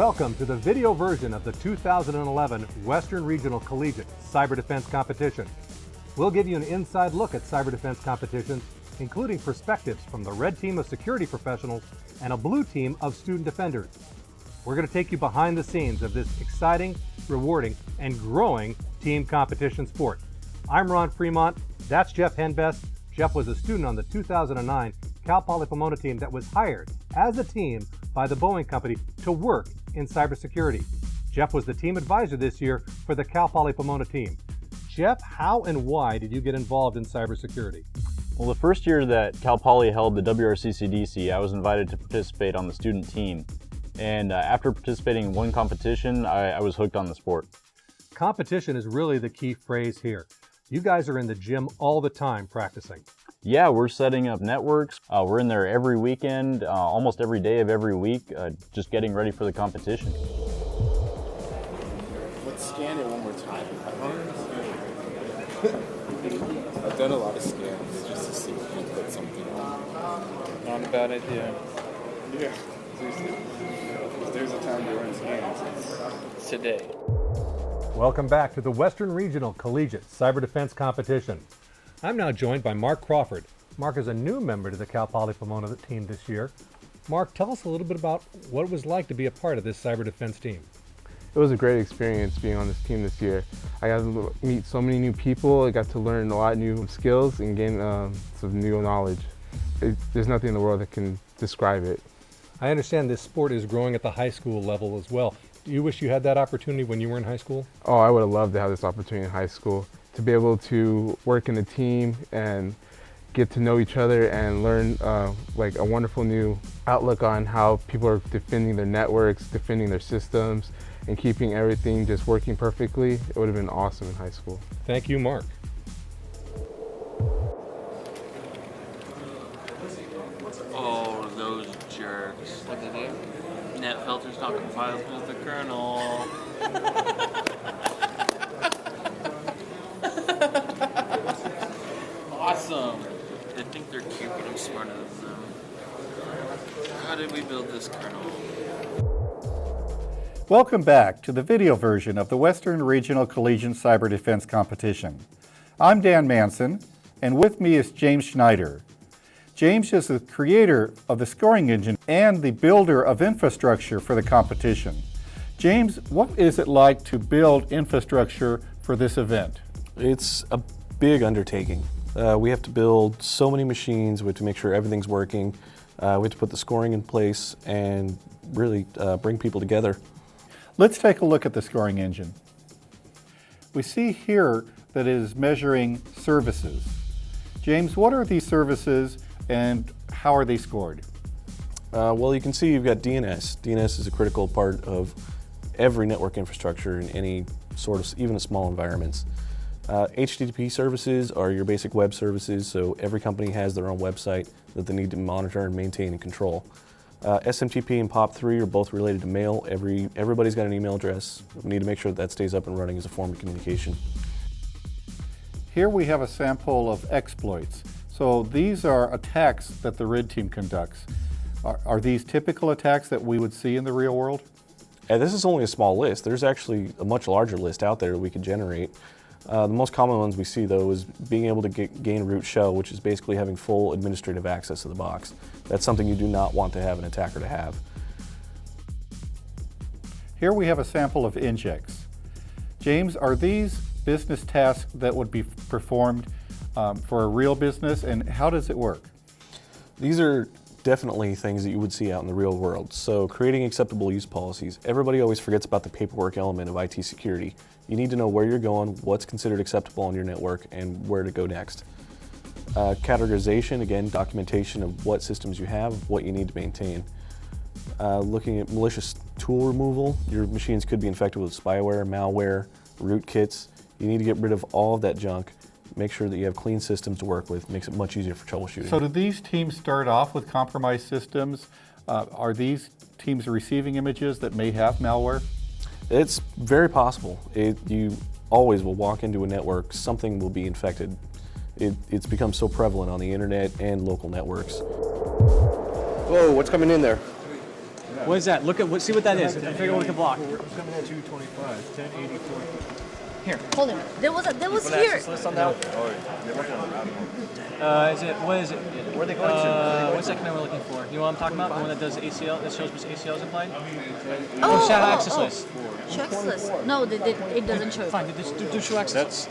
Welcome to the video version of the 2011 Western Regional Collegiate Cyber Defense Competition. We'll give you an inside look at cyber defense competitions, including perspectives from the red team of security professionals and a blue team of student defenders. We're going to take you behind the scenes of this exciting, rewarding, and growing team competition sport. I'm Ron Fremont. That's Jeff Henbest. Jeff was a student on the 2009 Cal Poly Pomona team that was hired as a team by the Boeing Company to work in cybersecurity. Jeff was the team advisor this year for the Cal Poly Pomona team. Jeff, how and why did you get involved in cybersecurity? Well, the first year that Cal Poly held the WRCCDC, I was invited to participate on the student team. And after participating in one competition, I was hooked on the sport. Competition is really the key phrase here. You guys are in the gym all the time practicing. Yeah, we're setting up networks. We're in there every weekend, almost every day of every week, just getting ready for the competition. Let's scan it one more time. I've done a lot of scans just to see if we can put something on. Not a bad idea. Yeah, seriously. If there's a time to run scans, It's today. Welcome back to the Western Regional Collegiate Cyber Defense Competition. I'm now joined by Mark Crawford. Mark is a new member to the Cal Poly Pomona team this year. Mark, tell us a little bit about what it was like to be a part of this cyber defense team. It was a great experience being on this team this year. I got to meet so many new people. I got to learn a lot of new skills and gain some new knowledge. There's nothing in the world that can describe it. I understand this sport is growing at the high school level as well. Do you wish you had that opportunity when you were in high school? Oh, I would have loved to have this opportunity in high school, to be able to work in a team and get to know each other and learn like a wonderful new outlook on how people are defending their networks, defending their systems, and keeping everything just working perfectly. It would have been awesome in high school. Thank you, Mark. Oh, those jerks. What did they do? Net filters not compiled with the kernel. Awesome. They think they're cute, but I'm smarter than them. How did we build this kernel? Welcome back to the video version of the Western Regional Collegiate Cyber Defense Competition. I'm Dan Manson, and with me is James Schneider. James is the creator of the scoring engine and the builder of infrastructure for the competition. James, what is it like to build infrastructure for this event? It's a big undertaking. We have to build so many machines. We have to make sure everything's working. We have to put the scoring in place and really bring people together. Let's take a look at the scoring engine. We see here that it is measuring services. James, what are these services and how are they scored? Well, you can see you've got DNS. DNS is a critical part of every network infrastructure in any sort of, even a small environments. HTTP services are your basic web services, so every company has their own website that they need to monitor and maintain and control. SMTP and POP3 are both related to mail. Everybody's got an email address. We need to make sure that stays up and running as a form of communication. Here we have a sample of exploits. So these are attacks that the red team conducts. Are these typical attacks that we would see in the real world? And this is only a small list. There's actually a much larger list out there that we could generate. The most common ones we see, though, is being able to gain root shell, which is basically having full administrative access to the box. That's something you do not want to have an attacker to have. Here we have a sample of injects. James, are these business tasks that would be performed for a real business, and how does it work? These are definitely things that you would see out in the real world. So creating acceptable use policies. Everybody always forgets about the paperwork element of IT security. You need to know where you're going, what's considered acceptable on your network, and where to go next. Categorization, again, documentation of what systems you have, what you need to maintain. Looking at malicious tool removal, your machines could be infected with spyware, malware, rootkits. You need to get rid of all of that junk. Make sure that you have clean systems to work with. Makes it much easier for troubleshooting. So do these teams start off with compromised systems? Are these teams receiving images that may have malware? It's very possible. You always will walk into a network, something will be infected. It's become so prevalent on the internet and local networks. Whoa, what's coming in there? What is that? See what that is. Figure out what we can block. We're coming at 225, 1084. Here. Hold it. There was here. List on that. What is it? Where are they going What segment we're looking for? You know what I'm talking about? The one that does ACL, that shows which ACL is implied? Show access list. Show access list. No, it doesn't show. Fine, do show access.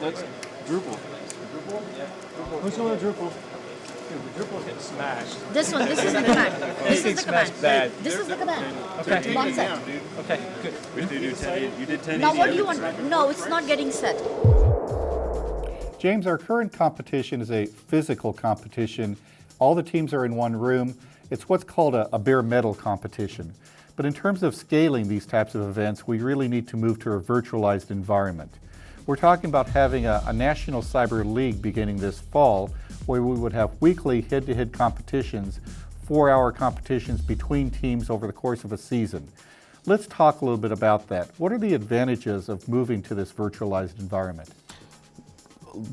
That's Drupal. Who's going to Drupal? Dude, the Drupal is getting smashed. This one, this is the command. This is the command. Bad. This is the command. Okay. One set. Okay, good. We have to do 10. You did 10. Now what do you want? No, it's not getting set. James, our current competition is a physical competition. All the teams are in one room. It's what's called a bare metal competition. But in terms of scaling these types of events, we really need to move to a virtualized environment. We're talking about having a national cyber league beginning this fall, where we would have weekly head-to-head competitions, 4-hour competitions between teams over the course of a season. Let's talk a little bit about that. What are the advantages of moving to this virtualized environment?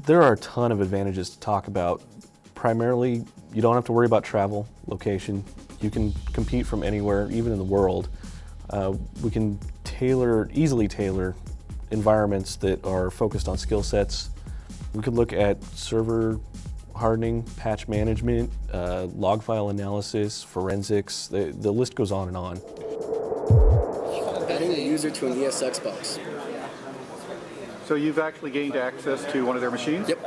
There are a ton of advantages to talk about. Primarily, you don't have to worry about travel, location. You can compete from anywhere, even in the world. We can easily tailor environments that are focused on skill sets. We could look at server hardening, patch management, log file analysis, forensics. The list goes on and on. Adding a user to an ESX box. So you've actually gained access to one of their machines? Yep.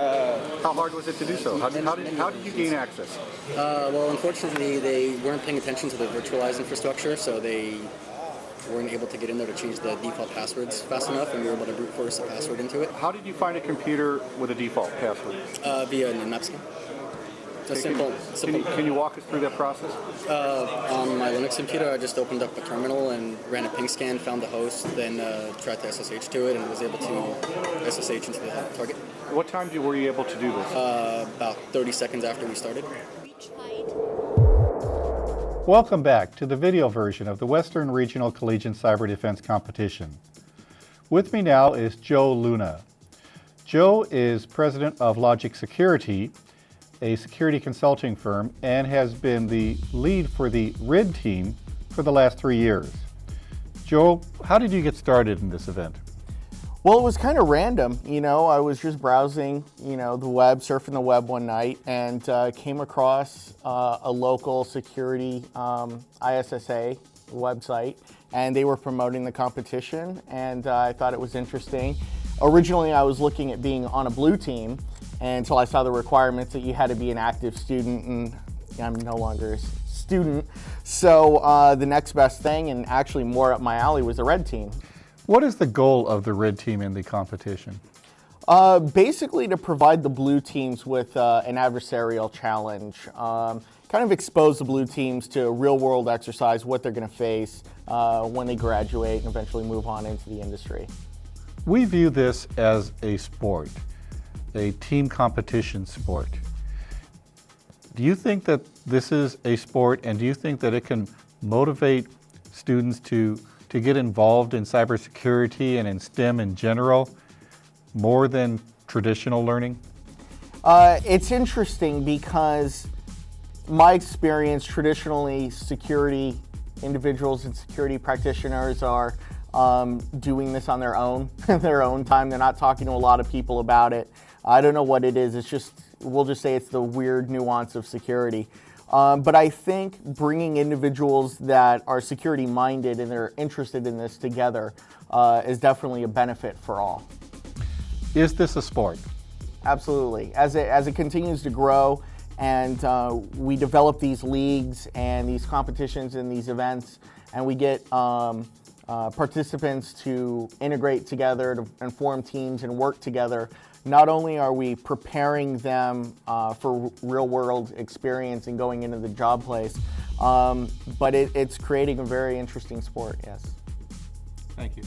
How hard was it to do so? How did you gain access? Well, unfortunately, they weren't paying attention to the virtualized infrastructure, so they weren't able to get in there to change the default passwords fast enough, and we were able to brute force a password into it. How did you find a computer with a default password? Via an map scan. It's simple. Can you walk us through that process? On my Linux computer, I just opened up a terminal and ran a ping scan, found the host, then tried to SSH to it, and was able to SSH into the target. What time were you able to do this? About 30 seconds after we started. Welcome back to the video version of the Western Regional Collegiate Cyber Defense Competition. With me now is Joe Luna. Joe is president of Logic Security, a security consulting firm, and has been the lead for the RID team for the last 3 years. Joe, how did you get started in this event? Well, it was kind of random. I was just browsing, the web, surfing the web one night, and came across a local security ISSA website, and they were promoting the competition, and I thought it was interesting. Originally, I was looking at being on a blue team until I saw the requirements that you had to be an active student, and I'm no longer a student. So the next best thing, and actually more up my alley, was the red team. What is the goal of the RID team in the competition? Basically to provide the blue teams with an adversarial challenge. Kind of expose the blue teams to a real world exercise, what they're going to face when they graduate and eventually move on into the industry. We view this as a sport, a team competition sport. Do you think that this is a sport, and do you think that it can motivate students to get involved in cybersecurity and in STEM in general more than traditional learning? It's interesting because my experience, traditionally security individuals and security practitioners are doing this on their own, their own time. They're not talking to a lot of people about it. I don't know what it is. It's just, we'll just say it's the weird nuance of security. But I think bringing individuals that are security minded and they're interested in this together is definitely a benefit for all. Is this a sport? Absolutely. As it continues to grow and we develop these leagues and these competitions and these events, and we get participants to integrate together and form teams and work together, not only are we preparing them for real-world experience and going into the job place, but it's creating a very interesting sport, yes. Thank you.